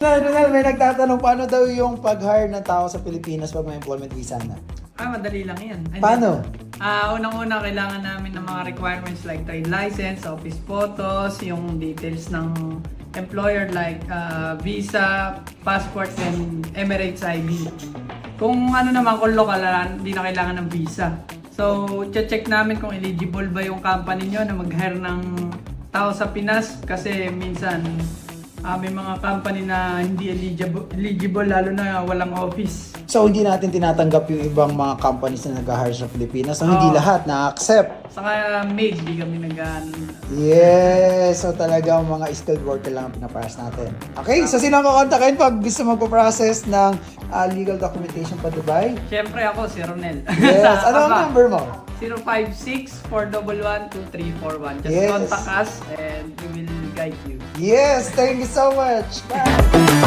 Ronald, may nagtatanong paano daw yung pag-hire ng tao sa Pilipinas pag may employment visa na? Madali lang yan. Paano? Unang-una, kailangan namin ng mga requirements like trade license, office photos, yung details ng employer like visa, passport, and Emirates ID. Kung ano naman, kung local, hindi na kailangan ng visa. So, check namin kung eligible ba yung company nyo na mag-hire ng tao sa Pinas kasi minsan may mga company na hindi eligible lalo na walang office. So, hindi natin tinatanggap yung ibang mga companies na nag-hire sa Pilipinas. So, hindi lahat na-accept. Saka maid, di kami Yes! So, talagang mga skilled worker lang ang pinaparas natin. Okay, so sino ang kukontakin pag gusto magpa-process ng legal documentation pa Dubai? Siyempre ako, si Ronel. Yes! Ano ang number mo? 056-411-2341. Just Yes. contact us and we will guide you. Yes! Thank you so much! Bye!